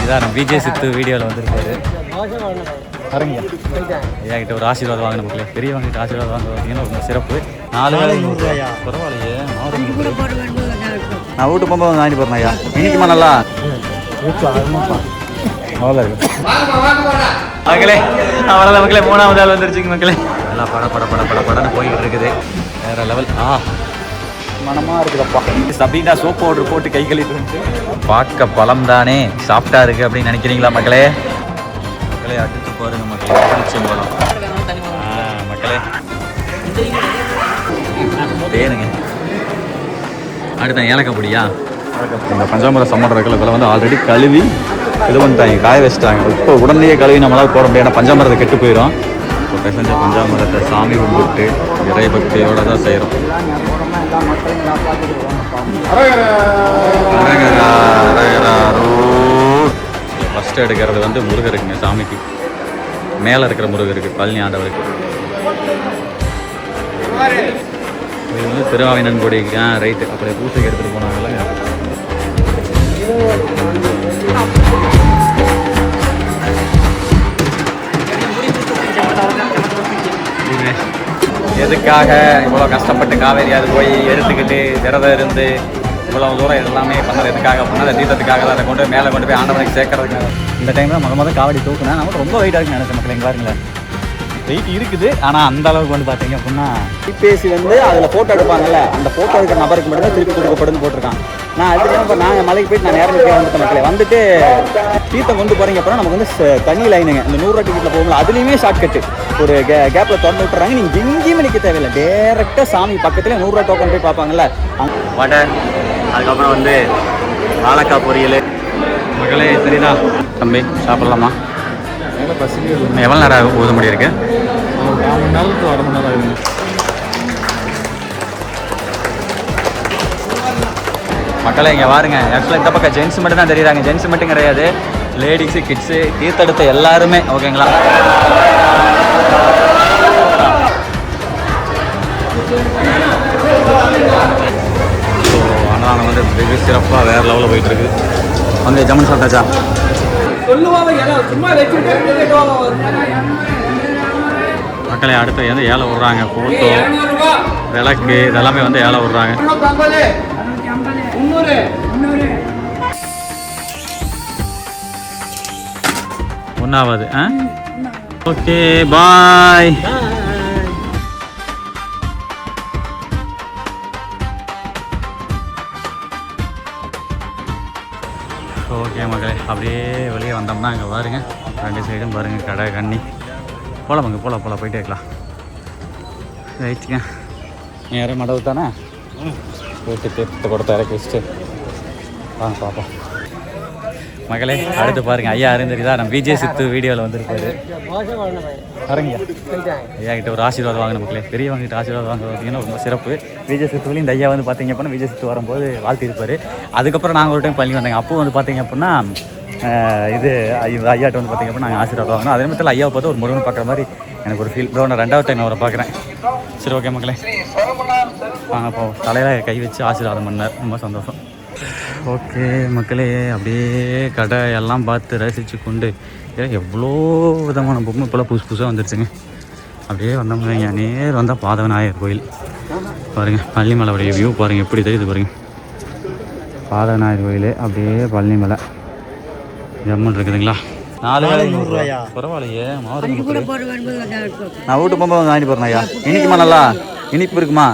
இதான் நம்ம விஜய் சித்து வீடியோவில் வந்திருக்காரு. பாருங்க ஐயா கிட்ட ஒரு ஆசீர்வாதம் வாங்கின மக்களே. பெரியவங்க கிட்ட ஆசீர்வாதம் வாங்க பார்த்தீங்கன்னா ரொம்ப சிறப்பு. 4 வேலை 100 ரூபாயா? பரவாயில்லையே. நான் வீட்டு போகும்போது வாங்கிட்டு போகிறேன் ஐயா. இன்னைக்குமா நல்லா அவ்வளோ இருக்கு மக்களே. அவ்வளோதான் மக்களே, 3வது ஆள் வந்துருச்சுங்க மக்களே. நல்லா படன்னு போய்கிட்டு இருக்குது. வேற லெவல். மனமாக இருக்குதப்பா. சபீனா சோப் பவுடர் போட்டு கை கழுவிட்டு வந்து பார்க்க பழம் தானே சாஃப்டாக இருக்குது அப்படின்னு நினைக்கிறீங்களா மக்களே? மக்களே அடுத்து பாருங்க மக்களே, பிடிச்ச பழம் மக்களே தேனுங்க. அடுத்த ஏலக்காய் பொடியா? இந்த பஞ்சாமிரம் சம்மர் இருக்குல்ல, இதில் வந்து ஆல்ரெடி கழுவி இது பண்ணிட்டாங்க, காய வச்சுட்டாங்க. இப்போ உடனே கழுவி நம்மளால் போட முடியாது, ஏன்னா பஞ்சாமிரத்தை கெட்டு போயிடும். இப்போ பெசஞ்ச பஞ்சாமிரத்தை சாமி கும்பிட்டு இறை பக்தியோடு தான் செய்கிறோம். ஃபஸ்ட்டு எடுக்கிறது வந்து முருகருக்குங்க, சாமிக்கு மேலே இருக்கிற முருகருக்கு, பழனி ஆண்டவருக்கு. இது வந்து திருவாவினன் கொடிக்கு ரைட்டு. அப்படியே பூசைக்கு எடுத்துகிட்டு போனாங்கல்ல. எதுக்காக இவ்வளோ கஷ்டப்பட்டு காவேரி அது போய் எடுத்துக்கிட்டு விரதம் இருந்து இவ்வளோ தூரம் எல்லாமே பண்ணுறது எதுக்காக அப்படின்னா அந்த தீர்த்தத்துக்காக தான். அதை கொண்டு மேலே கொண்டு போய் ஆண்டவனுக்கு சேர்க்கறதுக்காக. இந்த டைமில் முதல் காவடி தூக்குனா நமக்கு ரொம்ப வெயிட்டாக இருக்குன்னு நினைச்ச மக்கள். எங்கே பாருங்களேன், வெயிட் இருக்குது, ஆனால் அந்த அளவுக்கு வந்து பார்த்தீங்க அப்படின்னா கைபேசி வந்து அதில் ஃபோட்டோ எடுப்பாங்கல்ல, அந்த ஃபோட்டோ எடுக்கிற நபருக்கு மட்டும் தான் திருப்பி கொடுக்கப்படுன்னு போட்டிருக்கான். நான் அதுக்கு இப்போ நாங்கள் மலைக்கு போயிட்டு நான் நேரம் வந்துட்டு மக்களே வந்துட்டு தீர்த்தம் கொண்டு போகிறீங்க அப்படின்னா நமக்கு வந்து தனி லைனுங்க. இந்த 100 ரூபா டிக்கெட்டில் போகும்போது அதுலேயுமே ஷார்ட் கட்டு ஒரு கேப்பில் திறந்து விட்டுறாங்க. நீங்கள் எங்கேயுமே நிற்க தேவையில்லை, டேரெக்டாக சாமி பக்கத்தில் 100 ரூபா டோக்கன் போய் பார்ப்பாங்கல்ல. வடை, அதுக்கப்புறம் வந்து வாழைக்காய் பொரியல். மக்களே சரிதா தம்பி சாப்பிட்லாமா? எவ்வளோ நேரம் ஊத முடியிருக்கு? 4 மணி நேரம் to 1/2 மணி நேரம் ஆகுது. மக்களே இங்கே பாருங்க, ஆக்சுவலாக இந்த பக்கம் ஜென்ஸ் மட்டும் தான் தெரியுறாங்க. ஜென்ஸ் மட்டும் கிடையாது, லேடிஸு கிட்ஸு தீர்த்தெடுத்த எல்லாருமே ஓகேங்களா. ஸோ அன்னதானம் வந்து வெகு சிறப்பாக வேறு லெவலில் போயிட்டுருக்கு. வந்து ஜம்மன் சாப்பிட்டாச்சா? மக்களே அடுத்து வந்து ஏழை விட்றாங்க. ஃபோட்டோ விளக்கு இதெல்லாமே வந்து ஏழை விட்றாங்க. ஒன்றாவது. Okay bye. ஓகே மக்களே அப்படியே வெளியே வந்தோம்னா அங்கே பாருங்க, 2 சைடும் பாருங்கள் கடை கண்ணி. போகலாமாங்க, போகலாம் போயிட்டே இருக்கலாம். ரைட்டுங்க, நேரம் மடவு தானே போயிட்டு தீர்த்தத்தை கொடுத்து இறக்கி வச்சுட்டு வாங்க பார்ப்போம். மக்களே அடுத்து பாருங்க, ஐயா தெரியுதா நம்ம விஜய் சித்து வீடியோவில் வந்திருக்காரு. பாருங்க ஐயா கிட்ட ஒரு ஆசீர்வாதம் வாங்கின மக்களே. பெரியவங்க கிட்ட ஆசீர்வாதம் வாங்க பார்த்தீங்கன்னா ரொம்ப சிறப்பு. விஜய் சித்துவிலையும் இந்த ஐயா வந்து பார்த்தீங்க அப்படின்னா விஜய் சித்து வரும்போது வாழ்த்திருப்பார். அதுக்கப்புறம் நாங்கள் ஒரு டைம் பள்ளி வந்தாங்க. அப்போ வந்து பார்த்தீங்க அப்படின்னா இது ஐயாட்ட வந்து பார்த்தீங்க அப்படின்னா நாங்கள் ஆசீர்வாதம் வாங்கினோம். அதே மாதிரி ஐயாவை பார்த்து ஒரு முருகன் பார்க்குற மாதிரி எனக்கு ஒரு ஃபீல். நான் 2வது டைம் அவரை பார்க்குறேன். சரி ஓகே மக்களே வாங்க போ. தலையில் கை வச்சு ஆசீர்வாதம் பண்ணார், ரொம்ப சந்தோஷம். ஓகே மக்களே அப்படியே கடை எல்லாம் பார்த்து ரசித்து கொண்டு எவ்வளோ விதமான பொம்மை இப்போலாம் புதுசாக வந்துருச்சுங்க. அப்படியே வந்தோம்னா நேர் வந்தால் பாதவநாயகர் கோயில் பாருங்கள். பழனிமலையுடைய வியூ பாருங்கள் எப்படி தெரியுது பாருங்கள். பாதவநாயகர் கோயில் அப்படியே பழனிமலை ஜம்முன்னு இருக்குதுங்களா. 4 வேலை 100 ரூபாயா? பரவாயில்லையே. நான் வீட்டு போகும்போது வாங்கிட்டு போகிறேன் ஐயா. இனிக்குமா நல்லா இனிப்பு இருக்குமா?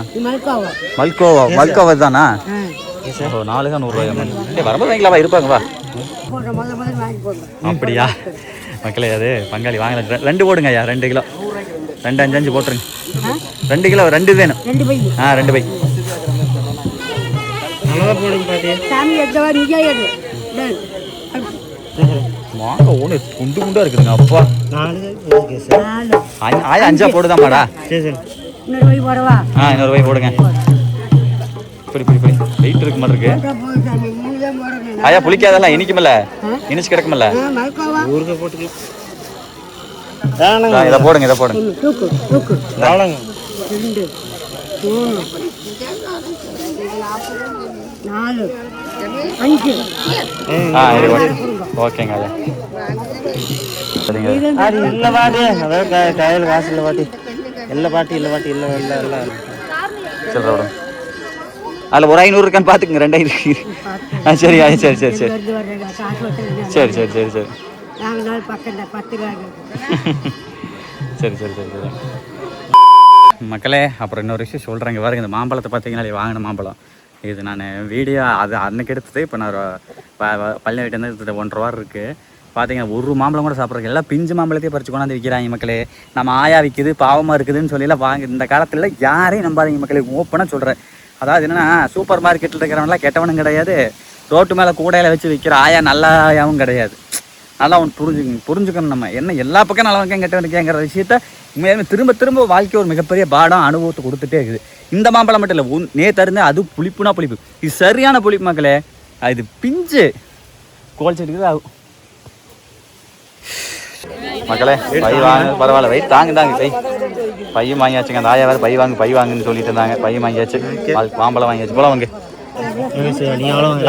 மல்கோவா தானா? 4 தான் 100 ரூபாயா? வரும்போது வாங்கிக்கலாமா? இருப்பாங்கப்பா. அப்படியா மக்களே, அது பங்காளி வாங்கல. 2 போடுங்க ஐயா, 2 கிலோ 2 5 5 போட்டுருங்க. 2 கிலோ 2 வேணும். 2 பை 2 பை மாங்க ஒன்று குண்டு குண்டா இருக்குதுங்க. அப்பா 5 போடுதான் மாடா. 200 ரூபாய் போடுங்க. இப்படி வெயிட் இருக்கு மாதிரி இருக்கு ஐயா. புளிக்காதெல்லாம் இனிக்குமில்ல, இனிச்சு கிடக்குமில்ல. இதை போடுங்க, இதை போடுங்க. 2 3 4 ஓகேங்க ஐயா. சரிங்க அது இல்லை பாட்டி, அதாவது கையில் காசு இல்லை பாட்டி, இல்லை பாட்டி, இல்லை பாட்டி, இல்லை இல்லை இல்லை சொல்கிற விட அதில் ஒரு 500 இருக்கான்னு பார்த்துக்குங்க. 2000 சரி சரி சரி சரி சரி சரி சரி சரி சரி சரி சரி சரி மக்களே. அப்புறம் இன்னொரு விஷயம் சொல்கிறேங்க பாருங்க, இந்த மாம்பழத்தை பார்த்தீங்கன்னா வாங்கின மாம்பழம் இது நான் வீடியோ அது அன்னைக்கு எடுத்தது. இப்போ நான் பள்ளி வீட்டு வந்து 1.5 வாரம் இருக்குது. பார்த்தீங்கன்னா ஒரு மாம்பழம் கூட சாப்பிட்றதுக்கு எல்லாம் பிஞ்சு மாம்பழத்தையே பறிச்சு கொண்டாந்து விற்கிறாங்க மக்களே. நம்ம ஆயா விற்கிது பாவமாக இருக்குதுன்னு சொல்லிலாம் வாங்க இந்த காலத்தில் யாரையும் நம்பாதீங்க மக்களே. ஓப்பனாக சொல்கிறேன். அதாவது என்னென்னா சூப்பர் மார்க்கெட்டில் இருக்கிறவங்களாம் கெட்டவனும் கிடையாது, ரோட்டு மேலே கூடையில் வச்சு விற்கிற ஆயா நல்ல ஆயாவும் கிடையாது. நல்லா அவன் புரிஞ்சுக்கணும். நம்ம என்ன எல்லா பக்கம் நல்லவங்க கெட்டவனுக்கேங்கிற விஷயத்த உண்மையாலுமே திரும்ப திரும்ப வாழ்க்கை ஒரு மிகப்பெரிய பாடம் அனுபவத்தை கொடுத்துட்டே இருக்குது. இந்த மாம்பழம் மட்டும் இல்லை, நேற்று இருந்து அது புளிப்புனா புளிப்பு, இது சரியான புளிப்பு மக்களே. இது பிஞ்சு கோல் செடிக்குது ஆகும் மக்களே. பை வாங்க பரவாயில்ல, வெயிட் தாங்க கை பையும் வாங்கியாச்சுங்க. அந்த ஆயா வேறு பை வாங்குன்னு சொல்லிட்டு இருந்தாங்க. பையும் வாங்கியாச்சு, மாம்பழம் வாங்கியாச்சு. போல வாங்க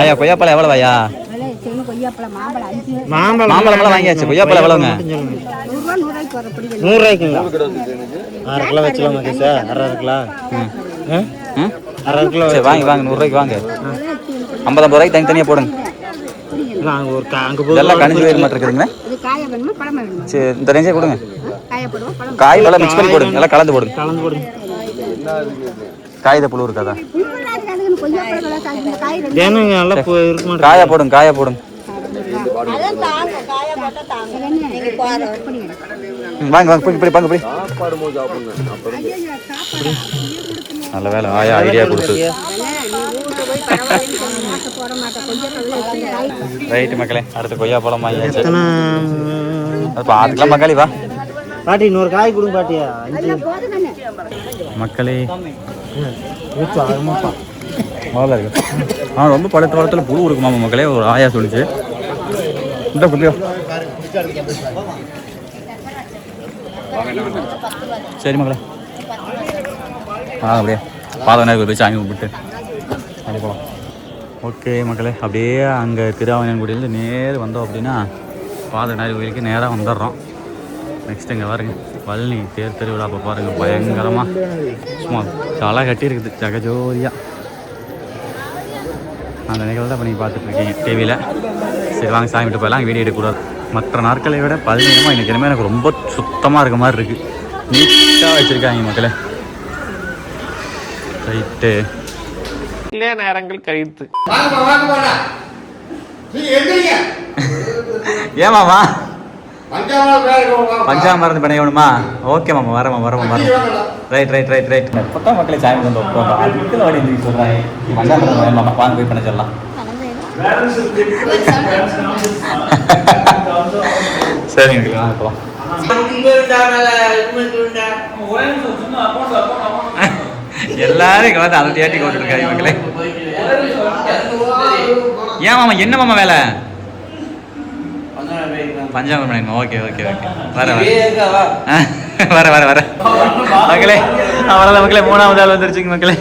ஐயா. கொய்யாப்பழம் எவ்வளோ ஐயா? மாம்பழம் வாங்கியாச்சு. கொய்யாப்பழம் எவ்வளோங்க? 100 ரூபாய்க்குங்களா? 6 கிலோ வச்சுக்கலாமா சார்? 6 கிலோ 6 கிலோ சரி வாங்க 100 ரூபாய்க்கு வாங்க. 50 ரூபாய்க்கு தனித்தனியாக போடுங்க. இதெல்லாம் கணிஞ்சு வேறு மட்டும் இருக்குதுங்களா? சரி இந்த ரேஞ்சே கொடுங்க. காய் பழம் மிக்ஸ் பண்ணி போடுங்க, எல்லாம் கலந்து போடுங்க. காகித புழு இருக்காதா? காயா போடுங்க, காயா போடுங்க. வாங்க வாங்க போய் பாங்க போய். நல்ல வேலை ஆயா ஐடியா கொடுத்து. ரைட்டு மக்களே, அடுத்து கொய்யா பழம் வாங்கியாச்சு. பார்த்துக்கலாம் மக்காளி வா பாட்டி. 100 காய் கொடுங்க பாட்டியா. மக்களே முதல்ல இருக்கு. ரொம்ப பழுத்த பழத்தில் புழு இருக்குமாமா மக்களே, ஒரு ஆயா சொல்லிச்சு. இந்த புள்ளியோ சரி மக்களே அப்படியே பாதவனாக போய் சாமி கும்பிட்டு அப்படி போகலாம். ஓகே மக்களே, அப்படியே அங்கே திருவாவணியன்குடியிலேருந்து நேர் வந்தோம் அப்படின்னா பாதவனார் கோயிலுக்கு நேராக வந்துடுறோம். நெக்ஸ்ட் இங்கே பாருங்க பழனி தேர் திருவிழா. அப்போ பாருங்கள் பயங்கரமாக சும்மா களை கட்டி இருக்குது ஜெகஜோதியாக. அந்த நிகழ்வு தான் இப்போ நீங்கள் பார்த்துட்ருக்கீங்க டிவியில். சரி வாங்க சாமி விட்டு போயலாம், வீடியோ எடுக்கக்கூடாது. மற்ற நாட்களை விட 15 இன்றைக்கி இனிமேல் எனக்கு ரொம்ப சுத்தமாக இருக்க மாதிரி இருக்குது. நீட்டாக வச்சுருக்காங்க மக்களே. ரைட்டு இல்லையா நேரங்கள் கழித்து ஏமாமா பஞ்சாமரம் பிணையணுமா? ஓகே மாமா வரமா. Right right right right. எப்போ மக்களே சாமி வந்து அதுக்குள்ள வாடி இருந்துச்சு சொல்கிறாங்க. பஞ்சாமரம் மாமா வாங்க போய் பண்ண சொல்லலாம். சரிங்க வாங்க போகலாம். எல்லாரும் இங்கே வந்து அதை தேட்டி கொண்டுருக்காங்க மக்களே. ஏன் மாமா என்ன மாமா வேலை? பஞ்சாபம் பண்ணிடுங்க. ஓகே ஓகே ஓகே வர மக்களே. அவ்வளோதான் மக்களே, 3ஆவது ஆள் வந்துருச்சுங்க மக்களே.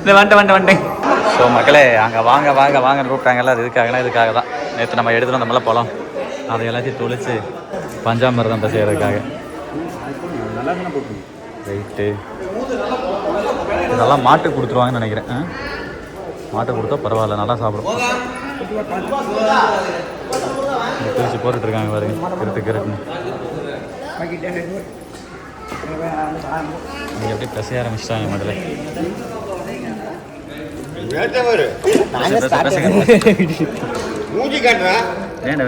இந்த வந்துட்டேன். ஸோ மக்களே அங்கே வாங்கன்னு கூப்பிட்டாங்கல்ல. அது இதுக்காக தான் நேற்று நம்ம எடுத்துகிட்டு நம்மளாம் போகலாம். அதை எல்லாத்தையும் தொளிச்சு பஞ்சாமிரதம் செய்கிறதுக்காக. ரைட்டு இதெல்லாம் மாட்டுக்கு கொடுத்துருவாங்கன்னு நினைக்கிறேன். மாட்டுக்கு கொடுத்தா பரவாயில்ல, நல்லா சாப்பிடும். பிரிச்சு போட்டுட்ருக்காங்க பாருங்க கிருட்டுன்னு. இங்கே அப்படியே பேச ஆரம்பிச்சிட்டாங்க முதல்ல.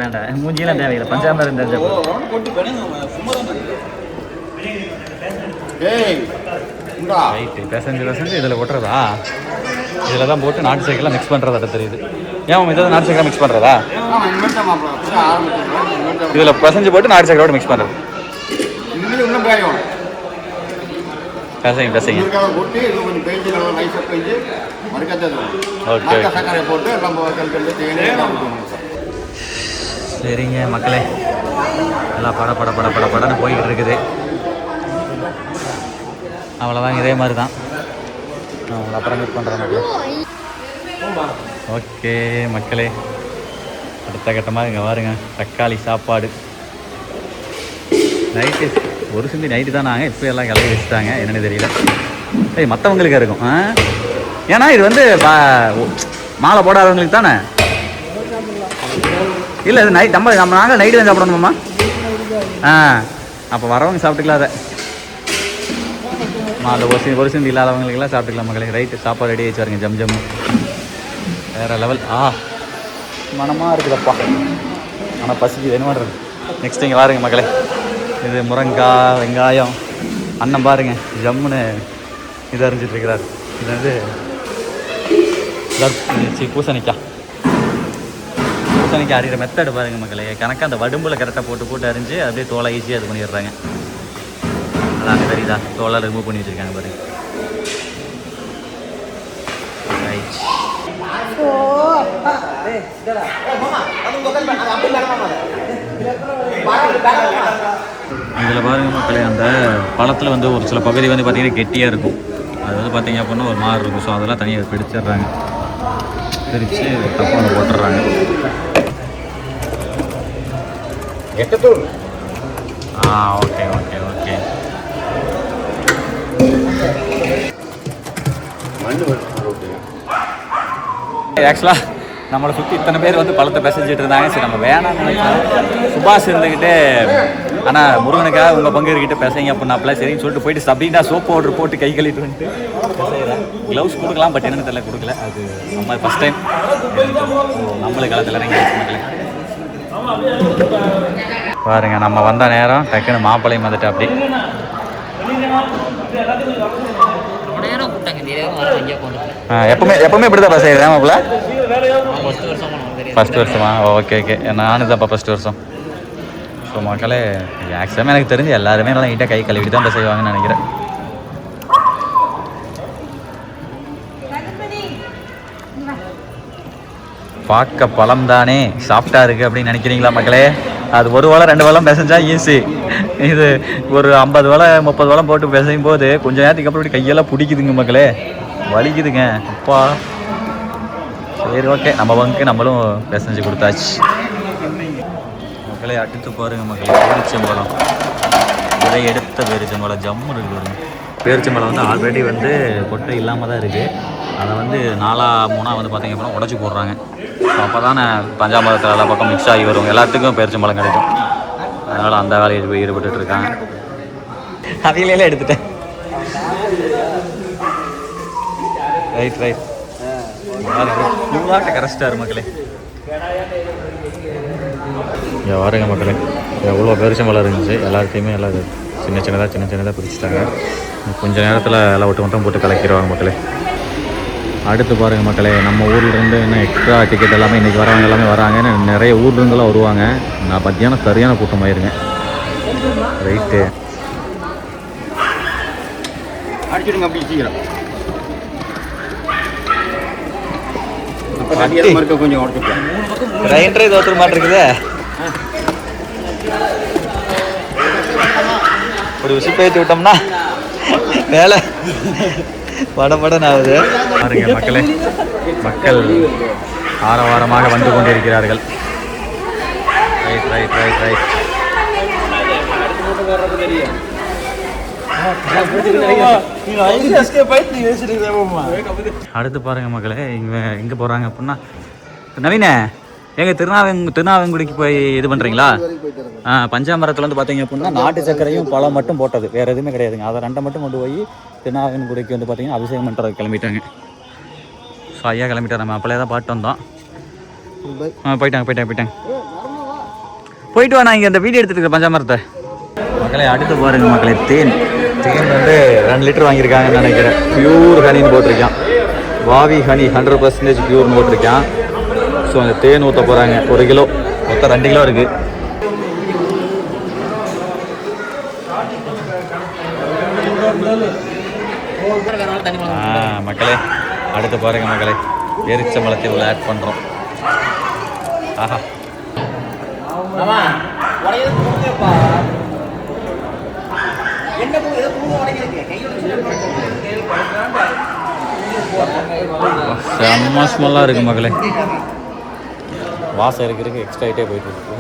வேண்டாம் மூஞ்சியெல்லாம் தேவையில்லை, பஞ்சாமிரம் தெரிஞ்ச ரைட்டு. பிசைஞ்சு இதில் ஒட்டுறதா? இதில் தான் போட்டு நாட்டு சைக்கிளாக மிக்ஸ் பண்ணுறதா தெரியுது. ஏன் இதில் நாட்டு சைக்கிளாக மிக்ஸ் பண்ணுறதா? இதில் பிசைஞ்சு போட்டு நாட்டு சைக்கிளோட மிக்ஸ் பண்ணுறது. பிசைங்க ஓகே சரிங்க மக்களே. எல்லாம் படன்னு போய்கிட்டு இருக்குது. அவ்வளோதான், இதே மாதிரி தான். நான் அப்புறம் மீட் பண்ணுறேன் மக்களே. ஓகே மக்களே, அடுத்த கட்டமாக இங்கே பாருங்க தக்காளி சாப்பாடு. நைட்டு ஒரு சிந்தி நைட்டு தான் நாங்கள் இப்போ எல்லாம் கிளம்பி வச்சுட்டாங்க, என்னென்னு தெரியல. மற்றவங்களுக்கு இருக்கும் ஏன்னா இது வந்து மாலை போடாதவங்களுக்கு தானே. இல்லை இது நைட் நம்ம நாங்கள் நைட்டு தான் சாப்பிடணுமாம்மா. அப்போ வரவங்க சாப்பிட்டுக்கலாம். அதை மாலை ஒரு சிந்தி இல்லாதவங்களுக்கெல்லாம் சாப்பிட்டுக்கலாம் மக்களே. ரைட்டு சாப்பாடு ரெடி ஆகிடுச்சு பாருங்க, ஜம் ஜம் வேறு லெவல். மனமாக இருக்குதப்பா, ஆனால் பசிக்கு என்ன பண்ணுறது. நெக்ஸ்ட் இங்கே பாருங்க மக்களே, இது முருங்காய் வெங்காயம். அண்ணன் பாருங்க ஜம்முன்னு இது அறிஞ்சிட்ருக்கிறார். இது வந்து பூசணிக்காய் அறிகிற மெத்தடு பாருங்க மக்களே. கணக்காக அந்த வடும்பில் கரெக்டாக போட்டு அரிஞ்சு அப்படியே தோலை ஈஸியாக இது பண்ணிடுறாங்க. அதாங்க தெரியுதா, தோலை ரிமூவ் பண்ணி வச்சுருக்காங்க பாருங்க. இதில் பாருங்க மக்களே, அந்த பழத்தில் வந்து ஒரு சில பகுதி வந்து பார்த்திங்கன்னா கெட்டியாக இருக்கும். அது வந்து பார்த்திங்க அப்படின்னா ஒரு மாதிரி இருக்கும். ஸோ அதெல்லாம் தனியாக பிடிச்சிடுறாங்க, பிரித்து தப்பாக போட்டுடுறாங்க. Okay okay okay. ஆக்சுவலாக நம்மளை சுற்றி இத்தனை பேர் வந்து பழத்தை பிசைஞ்சிட்டு இருந்தாங்க. சரி நம்ம வேணாம்னு நினைச்சோம். சுபாஷ் இருந்துக்கிட்டு ஆனால் முருகனுக்காக உங்கள் பங்கு இருக்கிட்ட பிசைங்க அப்படின்னாப்பில் சரின்னு சொல்லிட்டு போயிட்டு சப்ரீனா சோப் பவுடர் போட்டு கை கழுவிட்டு வந்துட்டு பிசைகிறேன். க்ளவுஸ் கொடுக்கலாம், பட் என்னென்னு தெரியல, கொடுக்கல. அது நம்ம ஃபஸ்ட் டைம் நம்மளுக்கு காலத்தில் இறங்கி பாருங்க. நம்ம வந்த நேரம் டக்குன்னு மாப்பிள்ளையும் வந்துட்டு அப்படி எப்பவுமே இப்படி தான் செய்யுது மாப்பிள்ள. ஃபஸ்ட் வருஷமா? Okay okay. நானும் தான்ப்பா ஃபஸ்ட் வருஷம். ஸோ மக்களே, மேக்ஸிமம் எனக்கு தெரிஞ்சு எல்லாருமே நல்லா நீட்டாக கை கழுவிட்டு தான் செய்வாங்கன்னு நினைக்கிறேன். பார்க்க பழம் தானே சாஃப்டா இருக்குது அப்படின்னு நினைக்கிறீங்களா மக்களே? அது ஒரு வளம் 2 வளம் பிசைஞ்சா ஈஸி. இது ஒரு 50 வளம் 30 வளம் போட்டு பிசையும் போது கொஞ்சம் நேரத்துக்கு அப்புறம் இப்படி கையெல்லாம் பிடிக்குதுங்க மக்களே, வலிக்குதுங்க அப்பா. சரி ஓகே, நம்ம பங்குக்கு நம்மளும் பிசைஞ்சு கொடுத்தாச்சு மக்களே. அடுத்து பாருங்க மக்களே, பேரிச்சம்பழம். இதை எடுத்த பேரிச்சம்பழம் ஜம்மு இருக்குது. பேரிச்சம்பழம் வந்து ஆல்ரெடி வந்து கொட்டை இல்லாமல் தான் இருக்குது. அதை வந்து 4-3 வந்து பார்த்திங்க அப்புறம் உடச்சி போடுறாங்க. ஸோ அப்போ தானே பஞ்சாமிரத்தில் எல்லா பக்கம் மிக்ஸ் ஆகி வரும், எல்லாத்துக்கும் பேரிச்சம்பழம் கிடைக்கும். அதனால் அந்த வேலையை போய் ஈடுபட்டு இருக்காங்க. அதையில எடுத்துட்டேன். Right right. இவ்வளோட்ட கரெக்டாக மக்களே. இங்கே வாருங்க மக்களே, எவ்வளோ பேரிச்சம்பழம் இருந்துச்சு. எல்லாத்தையுமே எல்லாம் சின்ன சின்னதாக பிரிச்சுட்டாங்க. கொஞ்சம் நேரத்தில் எல்லாம் மட்டும் போட்டு கலக்கிடுவாங்க மக்களே. அடுத்து பாருங்கள் மக்களே, நம்ம ஊர்லேருந்து இன்னும் எக்ஸ்ட்ரா டிக்கெட் எல்லாமே இன்றைக்கி வரவங்க எல்லாமே வராங்க. நிறைய ஊர்லேருந்துலாம் வருவாங்க. நான் மத்தியானம் சரியான கூட்டம் ஆயிருங்க. ரைட்டு அடிச்சுடுங்க அப்படி சீக்கிரம். கொஞ்சம் கிரைண்டரே தோற்றுற மாதிரி இருக்குது. ஒரு விசி பேத்து விட்டோம்னா வேலை படபடன் ஆகுது பாருங்க மக்களே. மக்கள் ஆரவாரமாக வந்து கொண்டிருக்கிறார்கள். Right right right right. அடுத்து பாருங்க மக்களே, எங்கே போகிறாங்க அப்படின்னா, நவீன எங்கள் திருநாவங்குடிக்கு போய் இது பண்ணுறீங்களா? பஞ்சாமரத்தில் வந்து பார்த்தீங்க அப்படின்னா நாட்டு சர்க்கரையும் பழம் மட்டும் போட்டது, வேறு எதுவுமே கிடையாதுங்க. அதை 2 மட்டும் கொண்டு போய் திருநாவங்குடிக்கு வந்து பார்த்தீங்கன்னா அபிஷேகம் பண்ணுறது கிளம்பிட்டாங்க. ஸோ ஐயா கிளம்பிட்டார். நம்ம அப்பளே தான் பாட்டு வந்தோம். போயிட்டாங்க. போயிட்டு வா, நான் இங்கே அந்த வீடியோ எடுத்துட்டு இருக்கேன் பஞ்சாமரத்தை. மக்களே அடுத்து பாருங்க மக்களே, தேன் வந்து 2 லிட்டர் வாங்கியிருக்காங்கன்னு நினைக்கிறேன். பியூர் ஹனின்னு போட்டிருக்கான். வாவி ஹனி 100% பியூர்னு போட்டிருக்கான். ஸோ அந்த தேன் ஊற்ற போகிறாங்க. 1 கிலோ மொத்தம் 2 கிலோ இருக்குது. மக்களே அடுத்து பாருங்க மக்களே, எரிச்சம்பழத்தை உள்ள ஆட் பண்ணுறோம். ஆஹா செம்ம ஸ்மெல்லாக இருக்குது மக்களே. வாசம் இருக்கிறதுக்கு எக்ஸ்ட்ரா ஆகிட்டே போயிட்டு இருக்கு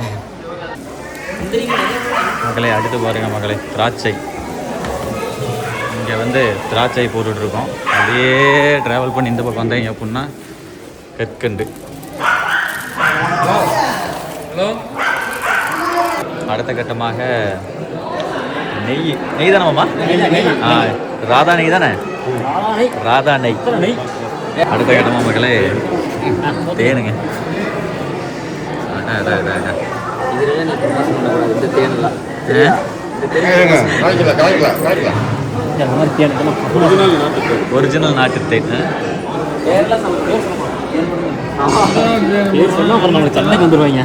மக்களே. அடுத்து பாருங்க மக்களே, திராட்சை. இங்கே வந்து திராட்சை போட்டுட்ருக்கோம். அப்படியே ட்ராவல் பண்ணி இந்த பக்கம் வந்தீங்க அப்படின்னா கற்கண்டு. அடுத்த கட்டமாக நெய் தானே மாமா? ராதா நெய் தானே? ராதா நெய். அடுத்த கட்டமாக மக்களே தேனுங்க. ஒரிஜினல் நாட்டு தேன். சென்னைக்கு வந்துடுவாங்க.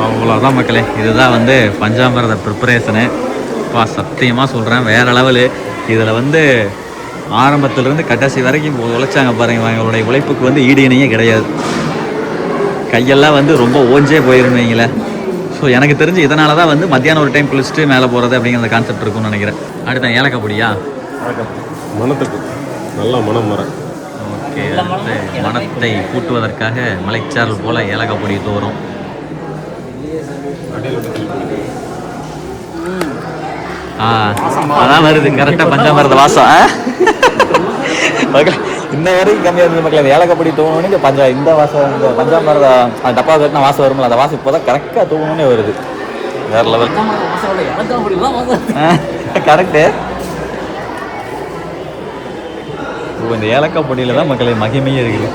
அவ்வளோதான் மக்களே. இதுதான் வந்து பஞ்சாமிரத ப்ரிப்பரேஷனு. சத்தியமாக சொல்கிறேன், வேறு லெவலு. இதில் வந்து ஆரம்பத்துலேருந்து கடைசி வரைக்கும் உழைச்சாங்க பாருங்க. அவங்களுடைய உழைப்புக்கு வந்து ஈடு இணையே கிடையாது. கையெல்லாம் வந்து ரொம்ப ஓஞ்சே போயிருந்தீங்களே. ஸோ எனக்கு தெரிஞ்சு இதனால தான் வந்து மத்தியானம் ஒரு டைம் குளிச்சுட்டு மேலே போகிறது அப்படிங்கிற கான்செப்ட் இருக்கும்னு நினைக்கிறேன். அடுத்த ஏலக்காய் பொடியா? மனத்துக்கு நல்லா மனம் வர. ஓகே. மனத்தை கூட்டுவதற்காக மலைச்சாரல் போல் ஏலக்காய் பொடி தோறும். அதான் வருது கரெக்டாக பஞ்சாமிரத வாசம். இன்ன வரைக்கும் கம்மியாக இருந்தது மக்கள். அந்த ஏலக்காய் பொடி தூங்கணும்னு இந்த வாசம், இந்த பஞ்சாமிரத அந்த டப்பா கட்டின வாசம் வரும்ல, அந்த வாசம் இப்போ தான் கரெக்டாக தூங்கணும்னே வருது. வேற லெவல். கரெக்டு. இந்த ஏலக்காய் பொடியில் தான் மக்களே மகிமையே இருக்குது.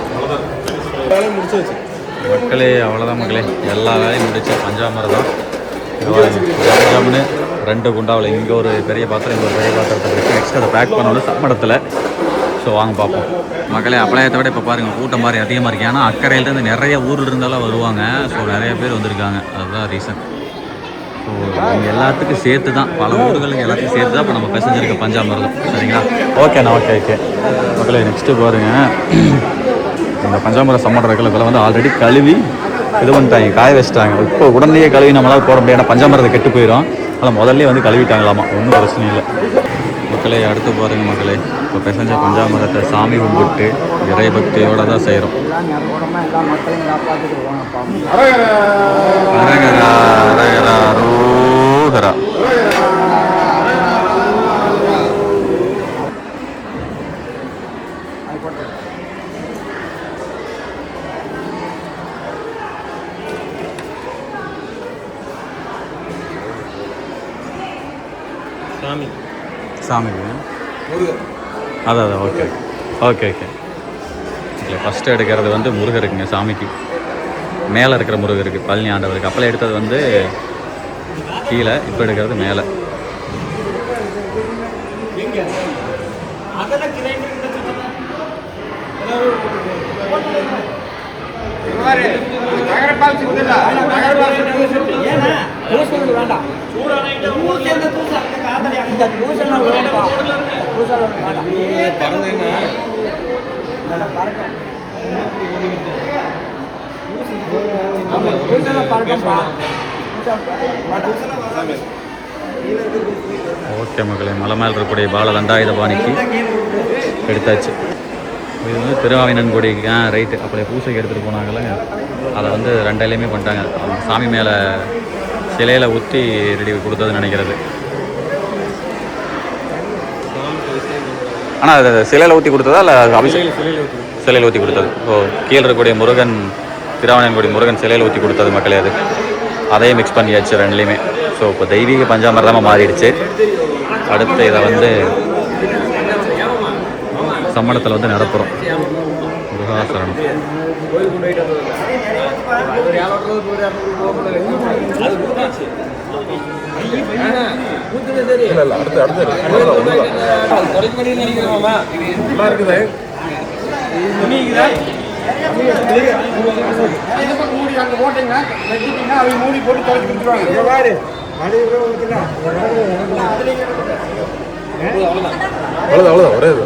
மக்களே அவ்வளோதான் மக்களே, எல்லா வேலையும் முடிச்சு. பஞ்சாமிரதம் ஜம்னு 2 குண்டாவில், இங்கே ஒரு பெரிய பாத்திரம், இங்கே ஒரு பெரிய பாத்திரத்தை வச்சு நெக்ஸ்ட் அதை பேக் பண்ணணும் சம்மடத்தில். ஸோ வாங்க பார்ப்போம் மக்களே. அப்பளையத்தை விட இப்போ பாருங்கள் கூட்டம் மாதிரி அதிகமாக இருக்குது. ஏன்னா அக்கறையிலேருந்து நிறைய ஊரில் இருந்தாலும் வருவாங்க. ஸோ நிறைய பேர் வந்திருக்காங்க, அதுதான் ரீசன். ஸோ இங்கே எல்லாத்துக்கும் சேர்த்து தான், பல ஊர்களுக்கு எல்லாத்துக்கும் சேர்த்து தான் இப்போ நம்ம பேசஞ்சிருக்க பஞ்சாமிரதம். சரிங்களா? ஓகேண்ணா. ஓகே மக்களே. நெக்ஸ்ட்டு பாருங்கள், இந்த பஞ்சாமிரத சம்மடம் இருக்குல்ல, இதில் வந்து ஆல்ரெடி கழுவி இது பண்ணிட்டாங்க, காய வச்சுட்டாங்க. இப்போ உடனே கழுவி நம்மளால் போட முடியாது, ஏன்னா பஞ்சாமிரதம் கெட்டு போயிடும். அதனால் முதல்ல வந்து கழுவிட்டாங்களாமா, ஒன்றும் பிரச்சனை இல்லை மக்களே. அடுத்து பாருங்கள் மக்களே, இப்போ பெசஞ்ச பஞ்சாமிரத்தை சாமி கும்பிட்டு இறை பக்தியோடு தான் செய்கிறோம். அரகரா அரகரா ரோகரா. சாமிக்கு அதான் ஓகே ஓகே ஓகே. இல்லை ஃபஸ்ட்டு எடுக்கிறது வந்து முருகருக்குங்க, சாமிக்கு மேலே இருக்கிற முருகருக்கு, பழனி ஆண்டவருக்கு. அப்போல்லாம் எடுத்தது வந்து கீழே, இப்போ எடுக்கிறது மேலே. ஓகே மக்களே, மலை மேல் இருக்கக்கூடிய பால தண்டாயுதபாணிக்கு எடுத்தாச்சு. இது வந்து திருவாவினன்குடி ரைட்டு. அப்படியே பூசைக்கு எடுத்துகிட்டு போனாங்கல்ல, அதை வந்து 2 இலையுமே பண்ணிட்டாங்க. சாமி மேலே சிலையில் ஊற்றி ரெடி கொடுத்ததுன்னு நினைக்கிறது. ஆனால் அது சிலையில் ஊற்றி கொடுத்ததா இல்லை அபிஷேகம்? சிலையில் ஊற்றி கொடுத்தது. ஓ, கீழே இருக்கக்கூடிய முருகன், திருவாவினன்குடி முருகன் சிலையில் ஊற்றி கொடுத்தது மக்களே. அது அதையும் மிக்ஸ் பண்ணியாச்சு 2லையுமே. ஸோ இப்போ தெய்வீக பஞ்சாமிரதமாக மாறிடுச்சு. அடுத்து இதை வந்து சம்மணத்தில் வந்து நிரப்புறோம். முருகாசரணம். அவ்வளோதான் ஒரே இது.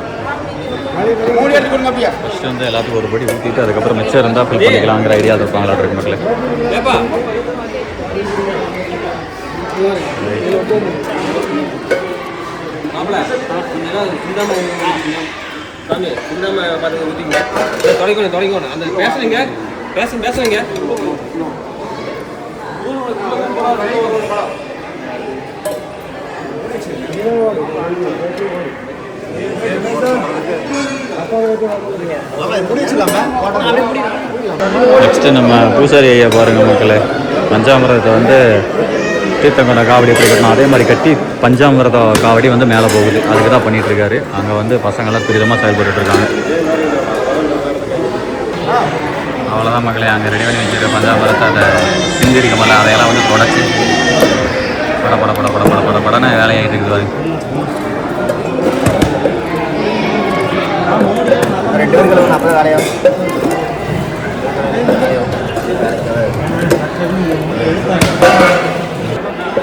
ஃபஸ்ட்டு வந்து எல்லாத்துக்கும் ஒரு படி ஊற்றிட்டு அதுக்கப்புறம் மிச்சம் இருந்தால் ஃபில் பண்ணிக்கலாங்கிற ஐடியா இருப்பாங்களா இருக்கு மக்களே. தொலைக்கணும் அந்த பேசுறீங்க பேசுறீங்க நெக்ஸ்ட்டு நம்ம பூசாரி ஐயா பாருங்கள் மக்களே, பஞ்சாமிரதத்தை வந்து தீர்த்தங்கொண்ட காவடி எப்படி கட்டணும் அதே மாதிரி கட்டி பஞ்சாமிரத காவடி வந்து மேலே போகுது. அதுக்கு தான் பண்ணிகிட்ருக்காரு. அங்கே வந்து பசங்கள்லாம் துரிதமாக செயல்பட்டுருக்காங்க. அவ்வளோதான் மக்களே, அங்கே ரெடி பண்ணி வச்சுருக்க பஞ்சாமிரத்தை அதை சிந்திரிக்க மலை அதையெல்லாம் வந்து தொடச்சி படன்னு வேலையாகிட்டு இருக்குது பாருங்க.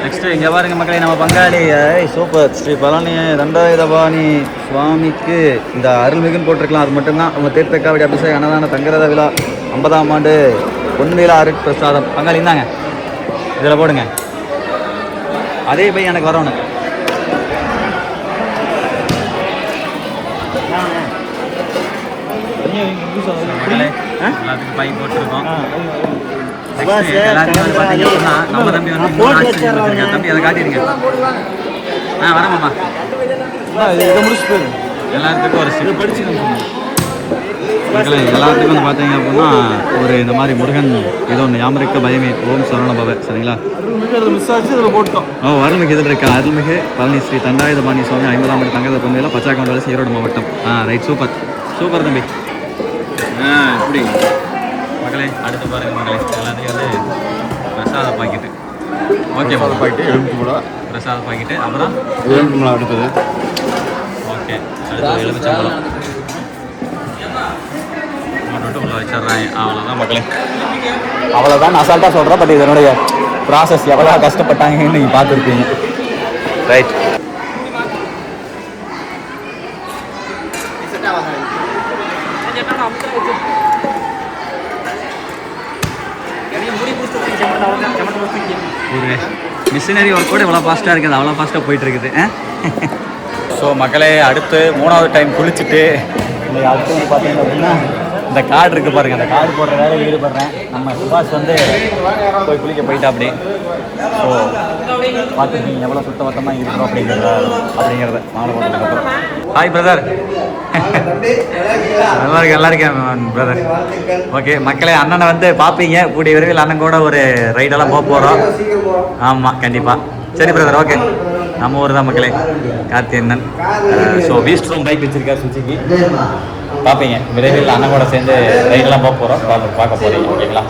நெக்ஸ்ட்டு இங்கே பாருங்க மக்களே, நம்ம பங்காளி சூப்பர் ஸ்ரீ பழனி தண்டாயுதபாணி சுவாமிக்கு இந்த அருள்மிகுன்னு போட்டிருக்கலாம். அது மட்டும்தான் அவங்க தீர்த்த காவடி அபிஷேக அன்னதான தங்கரத விழா 50ஆம் ஆண்டு பொன்விழா அருட்பிரசாதம். பங்காளி இருந்தாங்க இதில் போடுங்க. அதே போய் எனக்கு வரணும். எல்லாத்துக்கும் பை போட்டிருக்கோம். எல்லாருக்கும் வந்து பார்த்தீங்கன்னா நம்ம தம்பி வந்து 3 ஆக்சிஜன் வச்சிருக்காரு. தம்பி அதை காட்டிடுங்க. வரமாம்மா இதை முடிச்சு போயிடும். எல்லாத்துக்கும் ஒரு சிறு படிச்சுக்கணும். எல்லாத்துக்கும் வந்து பார்த்தீங்க அப்படின்னா ஒரு இந்த மாதிரி முருகன் ஏதோ ஒன்று யாமரிக்க பயமே ஓம் சரவண பவ. சரிங்களா? மிஸ் ஆச்சு இதில் போட்டோம். அருள்மிகு இதில் இருக்கா. அருள்மிகு பழனி ஸ்ரீ தண்டாயுதபாணி சுவாமி 50ஆம் ஆண்டு தங்கத பொன்விழா பச்சாக்கவுண்ட் வேலை ஈரோடு மாவட்டம். ரைட், சூப்பர் சூப்பர் தம்பி. இப்படி மக்களே அடுத்து பாருங்க மக்களே, எல்லாத்துலேயும் வந்து பிரசாத பாக்கெட்டு. ஓகே, பாக்கெட்டு எலுமிச்சம்பழா பிரசாத பாக்கெட்டு. அப்புறம் எலுமிச்சம்பழம் அடுத்தது. ஓகே, அடுத்தது எலுமிச்சம்பழம் போட்டு உள்ள வச்சிடுறாங்க. அவ்வளோதான் மக்களே, அவ்வளோதான். நான் அசால்ட்டாக சொல்கிறேன். பட் இதனுடைய ப்ராசஸ் எவ்வளோ கஷ்டப்பட்டாங்கன்னு நீங்கள் பார்த்துருப்பீங்க. ரைட். ஒரு மிஷினரி ஒர்க் கூட இவ்வளோ ஃபாஸ்ட்டாக இருக்குது. அவ்வளோ ஃபாஸ்ட்டாக போயிட்டுருக்குது. ஸோ மக்களே, அடுத்து 3வது டைம் குளிச்சுட்டு அடுத்து வந்து பார்த்தீங்க அப்படின்னா இந்த கார்டு இருக்குது பாருங்கள். அந்த கார்டு போடுற வேலையை ஈடுபடுறேன். நம்ம சுபாஷ் வந்து போய் குளிக்க போயிட்டா அப்படி. ஸோ பார்த்துருக்கீங்க எவ்வளோ சுத்தபத்தமாக இருக்கும் அப்படிங்கிறத மாலை போட்டதுக்கப்புறம். Hi brother. நல்லா இருக்கேன் பிரதர். ஓகே மக்களே, அண்ணனை வந்து பார்ப்பீங்க கூடிய விரைவில். அண்ணன் கூட ஒரு ரைடெல்லாம் போக போகிறோம். ஆமாம் கண்டிப்பாக. சரி பிரதர், ஓகே. நம்ம ஊர் தான் மக்களே, கார்த்தி அண்ணன். ஸோ பீஸ்ட் ரூம் பைக் வச்சிருக்காரு சுச்சிக்கு. பார்ப்பீங்க விரைவில் அண்ணன் கூட சேர்ந்து ரைடெல்லாம் போக போகிறோம். பார்க்க போகிறீங்க. ஓகேங்களா?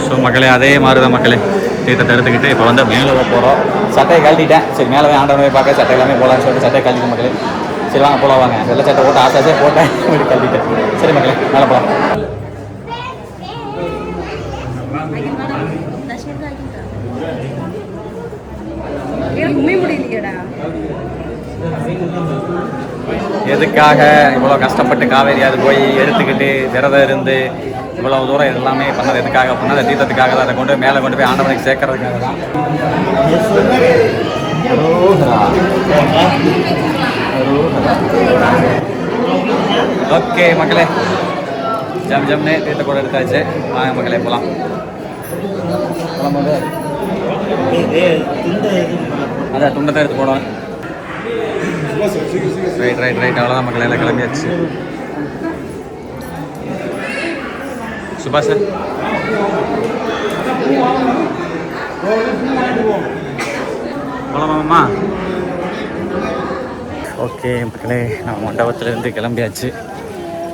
ஸோ மக்களே, அதே மாதிரி தான் மக்களே தீர்த்தத்தை எடுத்துக்கிட்டு இப்போ வந்து மேலே போகிறோம். சட்டையை கழட்டிட்டேன். சரி, மேலே போய் ஆண்டவனை போய் பார்க்க சட்டை எல்லாமே போகலான்னு சொல்லிட்டு சட்டையை கழட்டிட்டு மக்களே. சரி வாங்க போகலாம். வாங்க, வெள்ளை சட்டை போட்டு ஆசாசே போட்டேன், வீடு கழட்டிட்டேன். சரி மக்களே, மேலே போகலாம். எதுக்காக இவ்வளோ கஷ்டப்பட்டு காவேரியாது போய் எடுத்துக்கிட்டு விரதம் இருந்து இவ்வளோ தூரம் எல்லாமே பண்ணது எதுக்காக அப்படின்னா அந்த தீர்த்தத்துக்காக தான். அதை கொண்டு மேலே கொண்டு போய் ஆண்டவனுக்கு சேர்க்கறதுக்காக தான். ஓகே மக்களே, ஜம்னு தீர்த்த கூட எடுத்தாச்சு. வாங்க மக்களே போகலாம். அதான் துண்டத்தை எடுத்து போடுவோம். ரைட். அவ்வளோதான் மக்கள், எல்லாம் கிளம்பியாச்சு. சுபாஷ் போகலாமாம்மா? ஓகே மக்களே, நான் மண்டபத்துலேருந்து கிளம்பியாச்சு.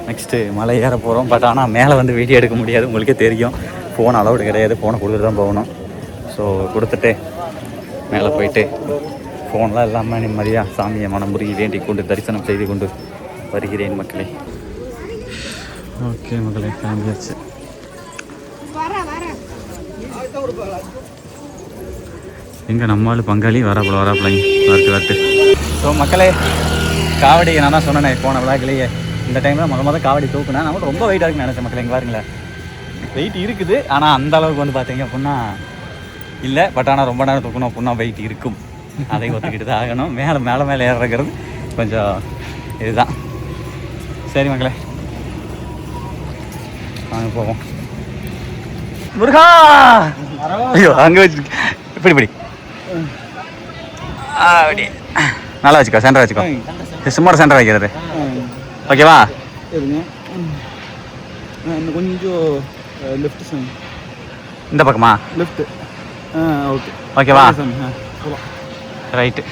நெக்ஸ்ட்டு மலை ஏற போகிறோம். பட் ஆனால் மேலே வந்து வீடியோ எடுக்க முடியாது, உங்களுக்கே தெரியும். ஃபோன் அலௌடு கிடையாது. ஃபோனை கொடுத்துட்டு தான் போகணும். ஸோ கொடுத்துட்டு மேலே போயிட்டு ஃபோன்லாம் இல்லாமல் நிம்மதியாக சாமியை மனமுருகி வேண்டி கொண்டு தரிசனம் செய்து கொண்டு வருகிறேன் மக்களே. ஓகே மக்களே, கிளம்பியாச்சு. எங்கே நம்மளால் பங்காளி வராப்பிள்ளைங்க வரட்டு. ஸோ மக்களே, காவடி நான் தான் சொன்னேன் போன விழாக்கிலேயே இந்த டைமில் மொதல் காவடி தூக்குனா நம்ம ரொம்ப வெயிட்டாக இருக்குன்னு நினச்சேன் மக்கள். எங்கே பாருங்களேன், வெயிட் இருக்குது. ஆனால் அந்த அளவுக்கு வந்து பார்த்தீங்க அப்படின்னா இல்லை. பட் ஆனால் ரொம்ப நேரம் தூக்கணும் அப்படின்னா வெயிட் இருக்கும். அதையும் ஒத்துக்கிட்டு தான் ஆகணும். மேலே ஏறுறது கொஞ்சம் இதுதான். சரி மக்களே, வாங்க போவோம். முருகா, ஐயோ அங்கே வச்சு இப்படி அப்படி நல்லா வச்சுக்கோ, சென்டர் வச்சுக்கோ. சும்மா சென்டர் வைக்கிறது ஓகேவா? கொஞ்சம் லெஃப்ட் சைடு, இந்த பக்கமா லெஃப்ட். ஓகே ஓகேவா? ரைட்டு.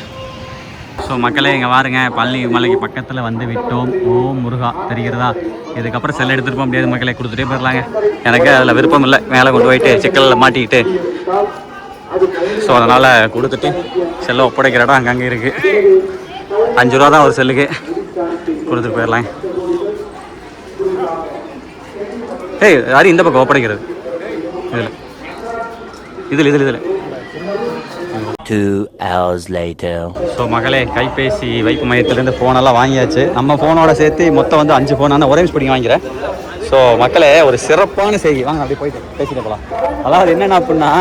ஸோ மக்களே இங்கே பாருங்க, பழனி மலைக்கு பக்கத்தில் வந்து விட்டோம். ஓம் முருகா தெரிகிறதா? இதுக்கப்புறம் செல்லை எடுத்துகிட்டு போக முடியாது மக்களே, கொடுத்துட்டே போயிடலாங்க. எனக்கு அதில் விருப்பம் இல்லை, மேலே கொண்டு போயிட்டு சிக்கலில் மாட்டிக்கிட்டு. ஸோ அதனால் கொடுத்துட்டு செல்லை ஒப்படைக்கிற இடம் அங்கங்கே இருக்குது. 5 ரூபா தான் ஒரு செல்லுக்கு, கொடுத்துட்டு போயிடலாம். ஏய் யாரும் இந்த பக்கம் ஒப்படைக்கிறது இதில் 2 hours later. ஸோ மகளே, கைபேசி வைப்பு மையத்திலேருந்து ஃபோனெல்லாம் வாங்கியாச்சு. நம்ம ஃபோனோட சேர்த்து மொத்தம் வந்து 5 ஃபோன். அந்த ஒரே நிமிஷம் பிடிங்க வாங்கிறேன். ஸோ மக்களே, ஒரு சிறப்பான செய்தி. வாங்க அப்படியே போயிட்டு பேசிட்டு போகலாம். அதாவது என்னென்ன அப்படின்னா,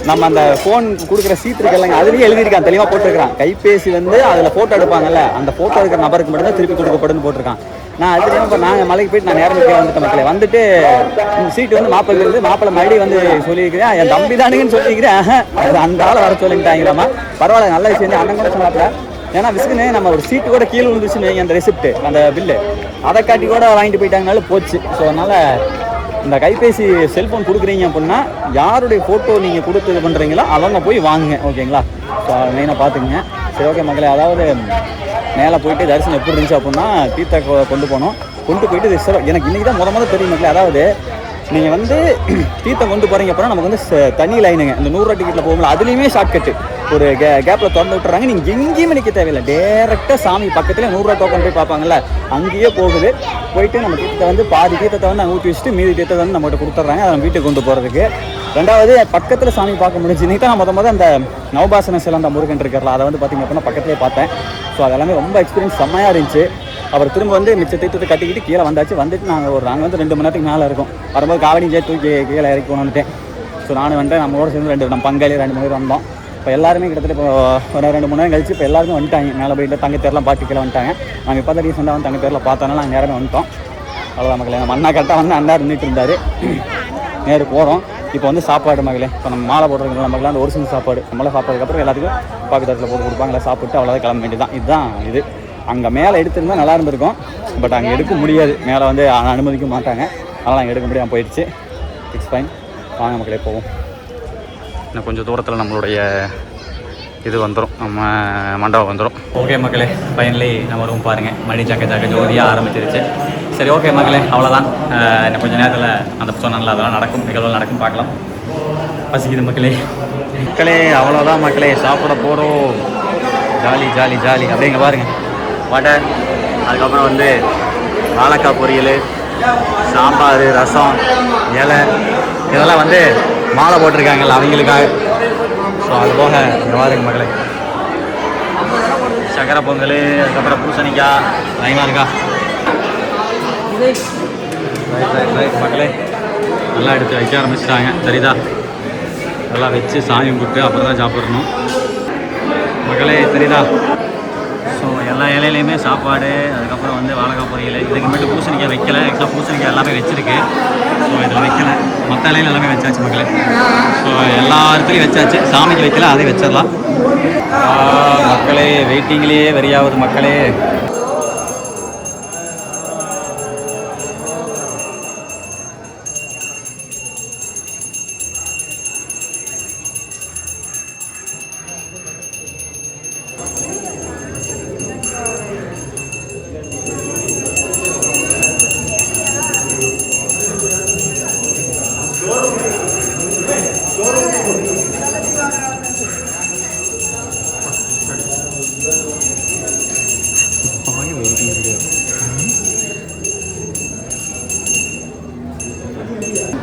நம்ம அந்த ஃபோன் கொடுக்குற சீட் இருக்குல்லங்க, அதுலேயே எழுதியிருக்கான், தெளிவாக போட்டிருக்கான். கைபேசி வந்து அதில் ஃபோட்டோ எடுப்பாங்கல்ல, அந்த ஃபோட்டோ எடுக்கிற நபருக்கு மட்டும்தான் திருப்பி கொடுக்கப்படுன்னு போட்டிருக்கான். நான் அது இப்போ நாங்கள் மலைக்கு போயிட்டு நான் நேரம் வந்துட்டேன் மக்களே. வந்துட்டு சீட்டு வந்து மாப்பிள்ளை இருக்குது, மாப்பிள்ளை மறுபடியும் வந்து சொல்லியிருக்கிறேன், என் தம்பி தானுங்கன்னு சொல்லியிருக்கிறேன். அது அந்த ஆளை வர சொல்லிட்டாங்களாமா. பரவாயில்ல, நல்ல விஷயம். அண்ணன் கூட சொன்னாப்ல, ஏன்னா விசுக்குன்னு நம்ம ஒரு சீட்டு கூட கீழே விழுந்துச்சுன்னு அந்த ரெசிப்ட், அந்த பில்லு அதை காட்டி கூட வாங்கிட்டு போயிட்டாங்கனாலும் போச்சு. ஸோ அதனால் இந்த கைபேசி செல்ஃபோன் கொடுக்குறீங்க அப்படின்னா யாருடைய ஃபோட்டோ நீங்கள் கொடுத்து இது பண்ணுறீங்களோ அவங்க போய் வாங்குங்க, ஓகேங்களா? ஸோ மெயினாக பார்த்துக்குங்க. சரி ஓகே மக்களே, அதாவது மேலே போயிட்டு தரிசனம் எப்படி இருந்துச்சு அப்படின்னா, தீர்த்த கொண்டு போயிட்டு எனக்கு இன்றைக்கி தான் முத தெரியும் மக்களே. அதாவது நீங்கள் வந்து தீர்த்தம் கொண்டு போகிறீங்க அப்படின்னா நமக்கு வந்து தனி லைனுங்க, இந்த 100 ரூபா டிக்கெட்டில் போகும்போது அதுலேயுமே ஷார்ட்கட்டு ஒரு கேப்பில் திறந்து விட்டுறாங்க. நீங்கள் எங்கேயுமே நிற்க தேவையில்லை, டேரெக்டாக சாமி பக்கத்தில் 100 ரூபா டோக்கன் போய் பார்ப்பாங்கல்ல, அங்கேயே போயிட்டு நம்ம தீர்த்தத்தை வந்து பாதி தீர்த்தத்தை வந்து அங்கே ஊற்றி வச்சுட்டு மீதி தீர்த்தத்தை வந்து நம்மகிட்ட கொடுத்துட்றாங்க, அதை வீட்டுக்கு கொண்டு போகிறதுக்கு. ரெண்டாவது பக்கத்தில் சாமி பார்க்க முடிஞ்சு. இன்றைக்கி தான் நான் முத அந்த நவபாசன சிலை அந்த முருகன் இருக்கிறல, அதை வந்து பார்த்திங்க அப்படின்னா பக்கத்துலேயே பார்த்தேன். ஸோ அதெல்லாமே ரொம்ப எக்ஸ்பீரியன்ஸ் செம்மையாக இருந்துச்சு. அப்புறம் திரும்ப வந்து மிச்ச தீர்த்தத்தை கட்டிக்கிட்டு கீழே வந்துட்டு நாங்கள் வந்து 2 மணி நேரத்துக்கு மேலே இருக்கும். வரும்போது காவடிஞ்சே தூக்கி கீழே இறக்கி வந்துட்டேன். ஸோ நானும் வந்துட்டு நம்மளோட சேர்ந்து நம்ம பங்காளி 2 மணி நேரம் வந்தோம். இப்போ எல்லாருமே கிட்டத்தட்ட இப்போ ஒரு 2 மணி நேரம் கழிச்சு இப்போ எல்லாருமே வந்துட்டாங்க. மேலே போயிட்டு தங்க தேர்லாம் பார்த்து கீழே வந்துட்டாங்க. நாங்கள் இப்போ தான் ரீசெண்டாக வந்து தங்க தேரில் பார்த்தோன்னா நாங்கள் நேரமே வந்துட்டோம். அவ்வளோதான் மக்களே. நம்ம அண்ணா கரெக்டாக வந்து அண்ணா நின்றுட்டு இருந்தார். நேரு போகிறோம். இப்போ வந்து சாப்பாடு மகளே, இப்போ நம்ம மாலை போடுறதுக்கு நமக்குலாம் அந்த ஒரு சின்ன சாப்பாடு நம்மளாம் சாப்பிட்றதுக்கப்புறம் எல்லாத்துக்கும் பக்கத்தில் போட்டு கொடுப்பாங்களா, சாப்பிட்டு அவ்வளோதான் கிளம்ப வேண்டியதான். இதுதான் இது. அங்கே மேலே எடுத்துருந்தால் நல்லா இருந்திருக்கும். பட் அங்கே எடுக்க முடியாது, மேலே வந்து அனுமதிக்க மாட்டாங்க. அதனால் அங்கே எடுக்க முடியாமல் போயிடுச்சு. It's fine. வாங்க மக்களே போவோம். இன்னும் கொஞ்சம் தூரத்தில் நம்மளுடைய இது வந்துடும், நம்ம மண்டபம் வந்துடும். ஓகே மக்களே, ஃபைனலி நம்ம ரூம் பாருங்கள், மணி ஜாக்க ஜோதியாக ஆரம்பிச்சிருச்சு. சரி ஓகே மக்களே, அவ்வளோதான். இன்னும் கொஞ்சம் நேரத்தில் அந்த சொன்னால அதெல்லாம் நடக்கும், நிகழ்வு நடக்கும், பார்க்கலாம். பசிக்குது மக்களே. அவ்வளோதான் மக்களே, சாப்பிட போகிறோம். Jolly jolly jolly. அப்படிங்க பாருங்கள், வடை, அதுக்கப்புறம் வந்து வாழைக்காய் பொரியல், சாம்பார், ரசம், இலை, இதெல்லாம் வந்து மாலை போட்டிருக்காங்கல்ல அவங்களுக்காக. ஸோ அது போக இங்கே பாருங்க மக்களே, சக்கரை பொங்கல், அதுக்கப்புறம் பூசணிக்காய், லைனாக இருக்கா. ரைட் மக்களே, நல்லா எடுத்து வைக்க ஆரம்பிச்சிட்டாங்க. சரிதா, நல்லா வச்சு சாமி கும்பிட்டு அப்புறம் தான் சாப்பிட்றணும் மக்களே, தெரியுதா? ஸோ எல்லா இலையிலையுமே சாப்பாடு, அதுக்கப்புறம் வந்து வாழைக்காய் பொரியல். இதுக்கு மட்டும் பூசணிக்காய் வைக்கலை. ஆக்சுவலாக பூசணிக்காய் எல்லாமே வச்சுருக்கு. ஸோ இதில் வைக்கலை, மற்ற இலையில் எல்லாமே வச்சாச்சு மக்களே. ஸோ எல்லா இடத்துலையும் வச்சாச்சு, சாமிக்கு வைக்கல, அதை வச்சிடலாம். மக்களே வெயிட்டிங்லேயே வெறியாவது மக்களே.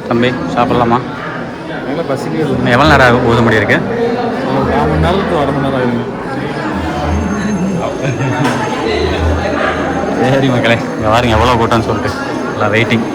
தம்பி சாப்பிட்லாமா? நல்லா பசிக்கிறது. எவ்வளோ நேரம் ஊத முடியும் இருக்கு? 4 மணி நேரம் to 1/2 மணி நேரம் ஆகிடுங்க. சரி மக்களே, இங்கே பாருங்க எவ்வளோ கூட்டம்னு சொல்லிட்டு எல்லாம் வெயிட்டிங்.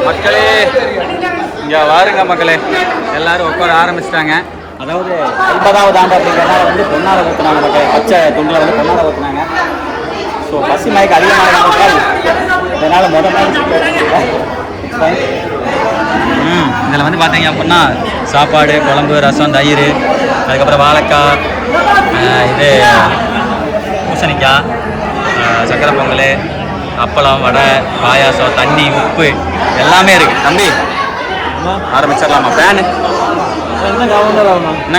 மக்களே இங்கே வாருங்க மக்களே, எல்லாரும் உட்கார ஆரம்பிச்சிட்டாங்க. அதாவது 50வது ஆண்டு அப்படிங்கிறனால வந்து பொன்னாடை ஊற்றுனாங்க மக்களே, பச்சை துண்டில் வந்து பொன்னாடை ஊற்றுனாங்க. ஸோ பசி மயக்கம் அதிகமாக மக்கள், இதனால் இதில் வந்து பார்த்தீங்க அப்படின்னா சாப்பாடு, குழம்பு, ரசம், தயிர், அதுக்கப்புறம் வாழைக்காய், இது பூசணிக்காய், சக்கரை பொங்கல், அப்பளம், வடை, பாயாசம், தண்ணி, உப்பு எல்லாமே இருக்குது. தம்பி ஆரம்பிச்சிடலாமா? ஃபேனு இன்னும்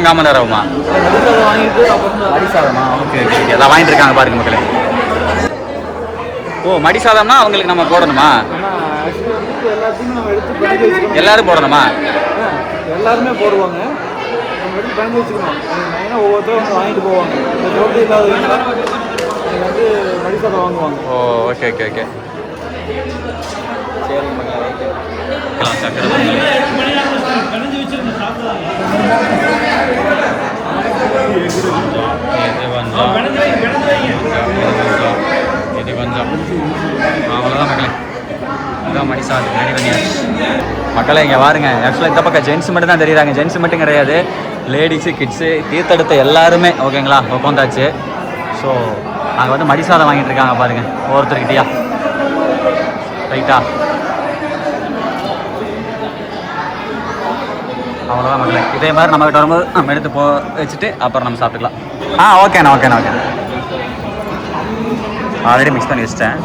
காமன் நேரம் ஆகுமா? மடி சாதமா? ஓகே ஓகே ஓகே, எல்லாம் வாங்கிட்டு இருக்காங்க பாருங்க மக்களே. ஓ, மடி சாதம்னா அவங்களுக்கு நம்ம போடணுமா? எல்லாரும் போடணுமா? எல்லாருமே போடுவாங்க. நம்ம எடுத்து பயந்து வச்சுக்கணும். ஏன்னா ஒவ்வொருத்தரும் வாங்கிட்டு போவாங்க. இந்த ரோட்டு இல்லாதவங்க வந்து மடிசாதம் வாங்குவாங்க. ஓ, ஓகே ஓகே ஓகே. சரி மக்களே, சக்கரை பொங்கல், இது கொஞ்சம் அவ்வளோதான் மக்களே. இதுதான் மடி சாதம் ரெடி பண்ணியாச்சு மக்களே. இங்கே பாருங்க, ஆக்சுவலாக இந்த பக்கம் ஜென்ஸ் மட்டும் தான் தெரியுறாங்க. ஜென்ஸ் மட்டும் கிடையாது, லேடிஸு, கிட்ஸு, தீர்த்தெடுத்த எல்லாருமே ஓகேங்களா உட்காந்தாச்சு. ஸோ நாங்கள் வந்து மடி சாதம் வாங்கிட்டு இருக்காங்க பாருங்க ஒவ்வொருத்தருக்கிட்டியா. ரைட்டா? அவ்வளோதான் மக்களே. இதே மாதிரி நம்மகிட்ட வரும்போது நம்ம எடுத்து வச்சுட்டு அப்புறம் நம்ம சாப்பிட்டுக்கலாம். ஓகேண்ணா ஓகேண்ணா ஓகே. ஆல்ரெடி மிக்ஸ் பண்ணி வச்சிட்டேன்.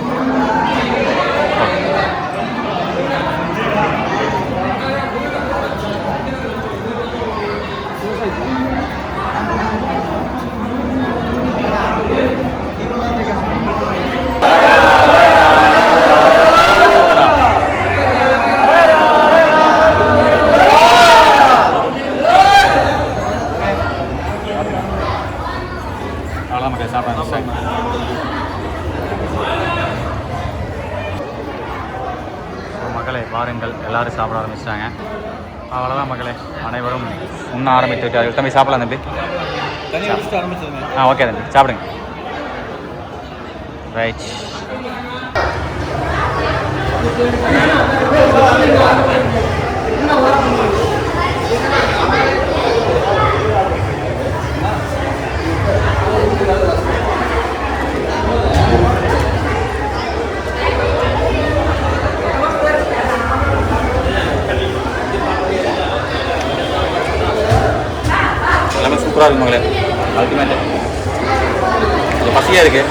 மக்களே பாருங்கள், எல்லாரும் சாப்பிட ஆரம்பிச்சிட்டாங்க. அவ்வளோதான் மக்களே, அனைவரும் உண்ண ஆரம்பித்து விட்டார்கள். தம்பி சாப்பிடலாம் தம்பி. ஓகே தம்பி சாப்பிடுங்க. ரைட். எல்லாமே சூப்பராக இருக்கு மகளே, அல்டிமேட்டு. கொஞ்சம் பசியாக இருக்குது,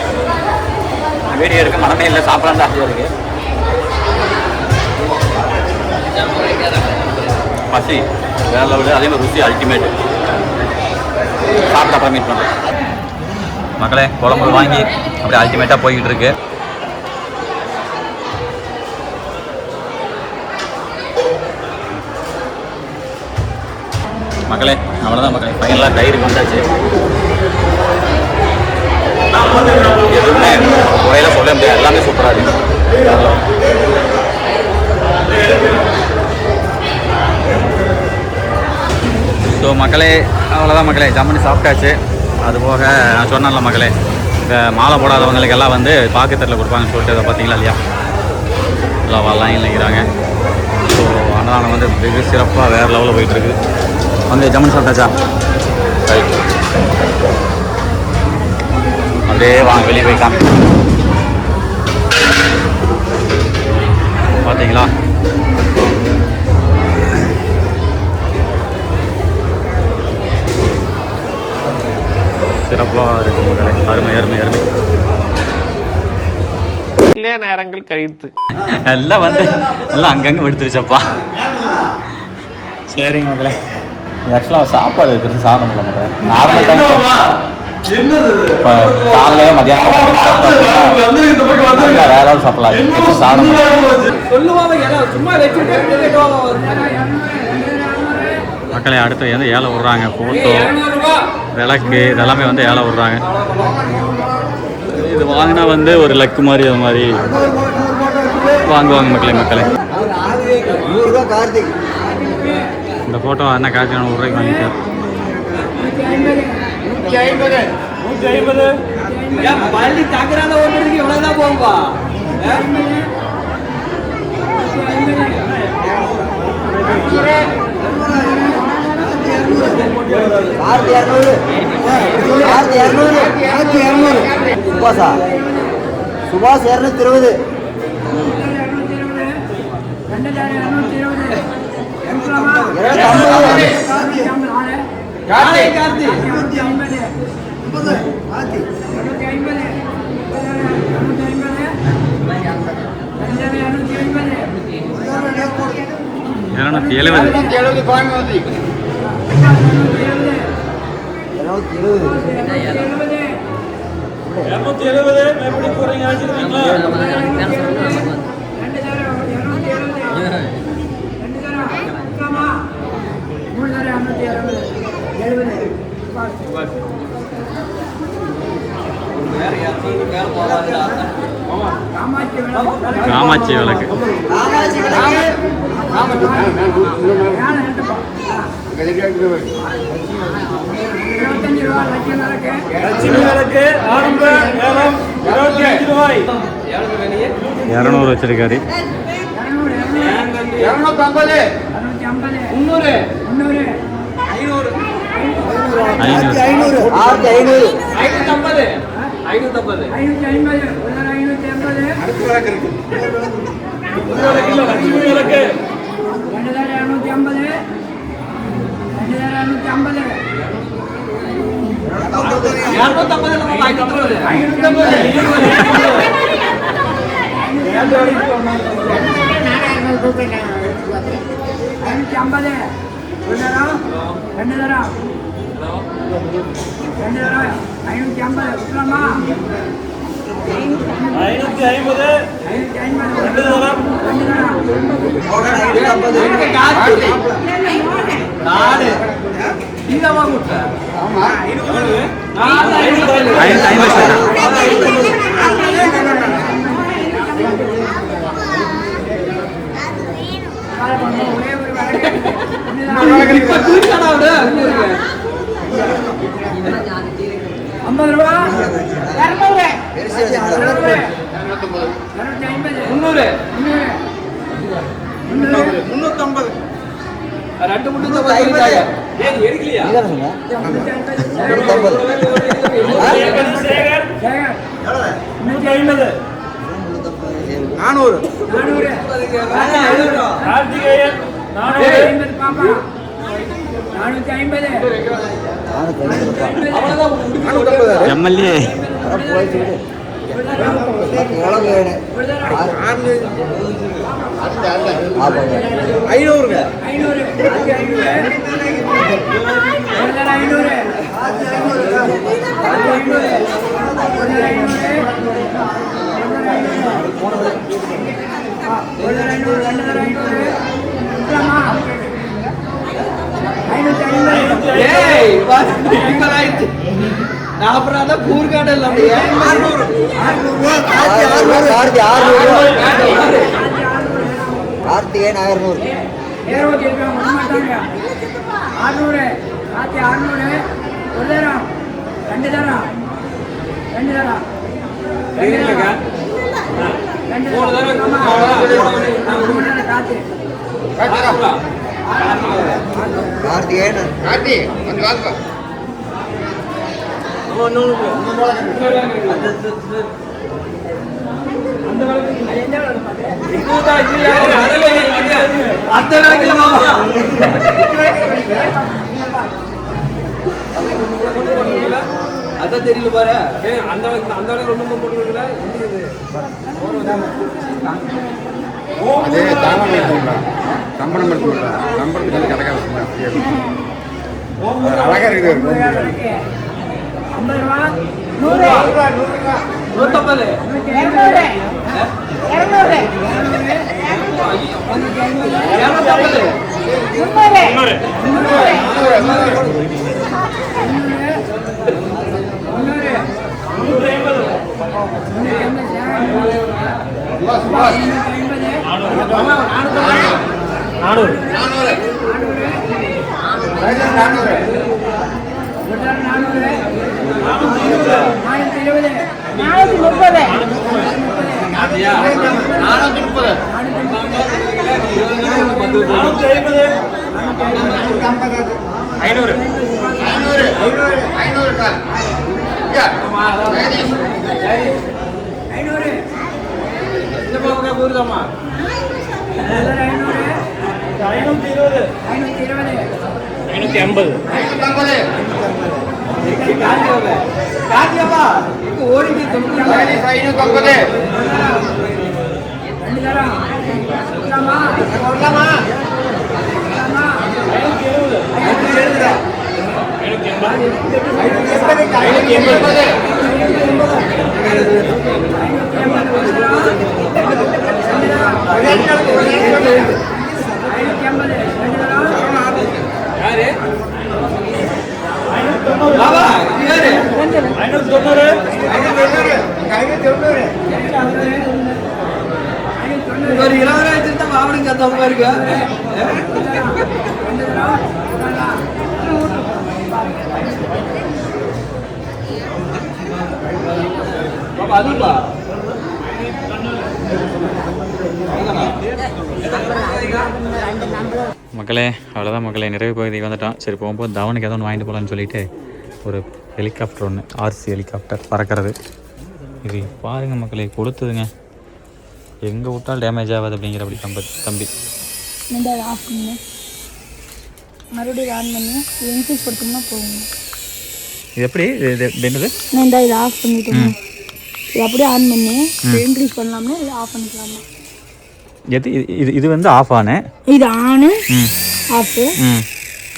வீடியோ எடுக்க மனமே இல்லை, சாப்பிடலாம் தான் ஆசையாக இருக்குது. பசி வேற லெவலு, அதே மாதிரி ருசி அல்டிமேட்டு. சாப்பிட்டு அப்புறம் மீட் பண்ணுறேன் மக்களே. குழம்பு வாங்கி அப்படியே அல்டிமேட்டாக போய்கிட்டு இருக்கு மக்களே. அவ்வளோதான் மக்களே, ஃபைனலாக தயிருக்கு வந்தாச்சு. எதுவுமே குறையில சொல்ல முடியாது, எல்லாமே சூப்பராக இருக்குது. ஸோ மக்களே, அவ்வளோதான் மக்களே, ஜம்மனி சாப்பிட்டாச்சு. அதுபோக நான் சொன்னேன்ல மக்களே, இந்த மாலை போடாதவங்களுக்கு எல்லாம் வந்து பாக்கெட்டில் கொடுப்பாங்கன்னு சொல்லிட்டு, அதை பார்த்தீங்களா இல்லையா, எல்லாம் வரலாம் நினைக்கிறாங்க. ஸோ அன்னதானம் வந்து வெகு சிறப்பாக வேறு லெவலில் போயிட்டுருக்கு. வந்து ஜம்மன் சாப்பிட்டாச்சா? ரைட். அப்படியே வாங்க வெளியே போய் காமி. பார்த்தீங்களா சிறப்பாக இருக்கு மக்களே, அருமை அருமை அருமை. நேரங்கள் கழித்து எல்லாம் வந்து எல்லாம் அங்கங்கே விடுத்துருச்சப்பா. சரிங்க மக்களே, ஆக்சுவலாக சாப்பாடு இருக்கிறது சாப்பிட முடியல மக்களே. நார்மல் டைம் இப்போ காலையில மதியானம் வேற ஏதாவது சாப்பிடலாம் சாப்பிடணும். மக்களை அடுத்து வந்து ஏழை விட்றாங்க. ஃபோட்டோ விளக்கு இதெல்லாமே வந்து ஏழை விட்றாங்க. இது வாங்கினா வந்து ஒரு லக்கு மாதிரி அது மாதிரி வாங்குவாங்க மக்களை. இந்த ஃபோட்டோ என்ன காசு 100 ரூபாய்க்கு வாங்கிட்டார். 200 சுபாஷா சுபாஷ் 220 காமாட்சி விளக்கு லட்சுமி விளக்கு ஆரம்ப ஏலம் 25 ரூபாய். 200 வச்சிருக்காரு. 250 300 500 550 550 அடுத்த விளக்கு இருக்கு. லட்சுமி விளக்கு 250 எம்எல்ஏ 40 கூர்காடல் கார்த்திகேயன் 600 கார்த்திகேயன் அதான் தெரியல பாரு அந்த ஒண்ணும் போட்டுருக்கல அதே தானம் எடுத்துங்களா கம்பளம் எடுத்துங்களா கம்பளத்துக்கு வந்து கடக்காது அழகா இருக்குது மக்களே அவ்வளோதான் மக்களே, நிறைவு பகுதிக்கு வந்துட்டோம். சரி போகும்போது தவனுக்கு ஏதோ ஒன்று வாங்கிட்டு போகலான்னு சொல்லிட்டு ஒரு ஹெலிகாப்டர் ஒன்று, ஆர்சி ஹெலிகாப்டர் பறக்கிறது. இது பாருங்கள் மக்களே, கொடுத்ததுங்க. எங்கே விட்டாலும் டேமேஜ் ஆகாது அப்படிங்கிற அப்படி தம்பி மறுபடியும் ஆன் பண்ணி இன்க்ரீஸ் கொடுத்தோம்னா போகுங்க. இது எப்படி என்னது? நான் இதை ஆஃப் பண்ணிட்டேன். இது அப்படியே ஆன் பண்ணி இன்க்ரீஸ் பண்ணலாம்னா இதை ஆஃப் பண்ணிக்கலாமா? எது இது வந்து ஆஃப் ஆனு, இது ஆனு ஆஃப்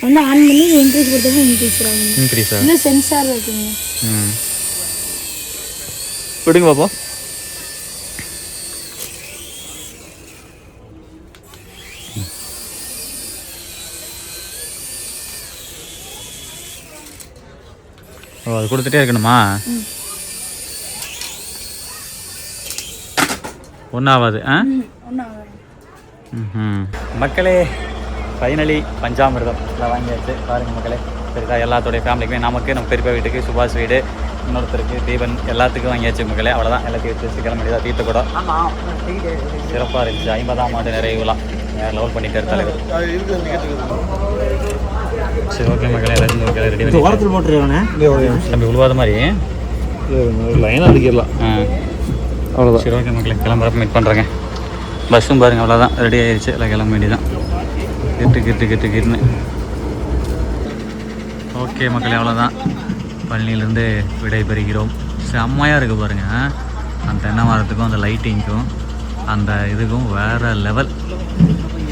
வந்து ஆன் பண்ணி இன்க்ரீஸ் கொடுத்தோம்னா இன்க்ரீஸ் ஆகும். இல்லை சென்சார் இருக்குங்க. விடுங்க பாப்போம். ஓ, அது கொடுத்துட்டே இருக்கணுமா? ஒன்றாவது. மக்களே, ஃபைனலி பஞ்சாமிர்தம் எல்லாம் வாங்கியாச்சு. பாருங்கள் மக்களே, சரிதா? எல்லாத்தோடைய ஃபேமிலிக்குமே, நமக்கு நம்ம பெரியப்பா வீட்டுக்கு, சுபாஷ் வீடு, இன்னொருத்தருக்கு தீபன், எல்லாத்துக்கும் வாங்கியாச்சு மக்களே. அவ்வளோதான், எல்லாத்தையும் வச்சு கிளம்பிதான் தீர்த்த கூட சிறப்பாக இருந்துச்சு. 50ஆம் ஆண்டு நிறைவு விழா வேறு லெவல் பண்ணிட்டு தலைவர். சரி ஓகே மக்களே, எல்லாத்தையும் மக்களே ரெடி பண்ணி வாரத்தில் போட்டுருவானே தம்பி உழுவாத மாதிரி லைனாக அடிக்கலாம். அவ்வளோதான். சரி ஓகே மக்களே, கிளம்புறப்ப மீட் பண்ணுறேங்க. பஸ்ஸும் பாருங்கள், அவ்வளோதான் ரெடி ஆகிடுச்சு. எல்லாம் கிளம்ப வேண்டியதான். கிட்டுன்னு. ஓகே மக்களே, அவ்வளோதான். பழனியிலேருந்து விடைபெறுகிறோம். செம்மையாக இருக்குது பாருங்கள். அந்த தென்னை மரத்துக்கும் அந்த லைட்டிங்க்கும் அந்த இதுக்கும் வேறு லெவல்.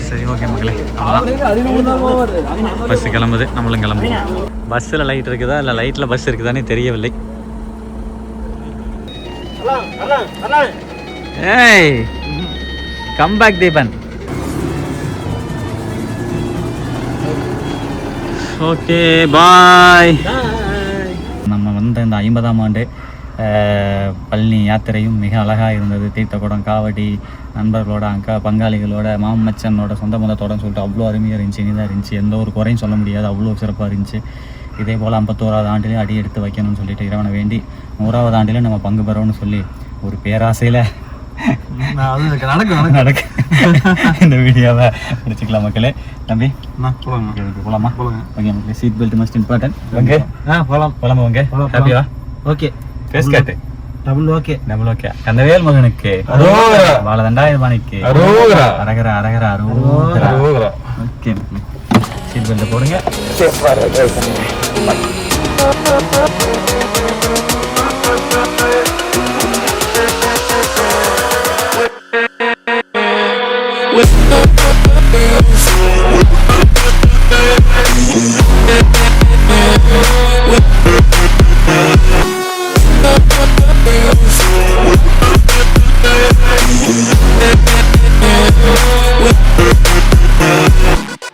சரி ஓகே மக்களே, அவ்வளோதான். பஸ்ஸு கிளம்புது, நம்மளும் கிளம்புவோம். பஸ்ஸில் லைட் இருக்குதா இல்லை லைட்டில் பஸ் இருக்குதானே தெரியவில்லை. ஏய், come back Deepan. Okay bye. நம்ம வந்து இந்த 50ஆம் ஆண்டு பழனி யாத்திரையும் மிக அழகாக இருந்தது. தீர்த்தக்குடம், காவடி, நண்பர்களோட, பங்காளிகளோட, மாமச்சனோட, சொந்த பந்தத்தோடன்னு சொல்லிட்டு அவ்வளோ அருமையாக இருந்துச்சு, இனிதாக இருந்துச்சு. எந்த ஒரு குறையும் சொல்ல முடியாது, அவ்வளோ சிறப்பாக இருந்துச்சு. இதே போல் 51ஆவது ஆண்டிலே அடி எடுத்து வைக்கணும்னு சொல்லிட்டு இறைவனை வேண்டி 100ஆவது ஆண்டிலே நம்ம பங்கு பெறோம்னு சொல்லி ஒரு பேராசையில் நடக்கு இந்த வீடியோவை முடிச்சுக்கலாம் மக்களே. தம்பி போகலாமா? ஓகே மக்களே, seat belt must important. Okay போகலாமா? ஓகே ஹாப்பியா? ஓகே பேஸ் காட்டு. டபுள் ஓகே கந்தவேல் மகனுக்கு வாழதண்டாயிரமானிக்கு அரகர அரகர அரோகரா. ஓகே சீட் பெல்ட் போடுங்க.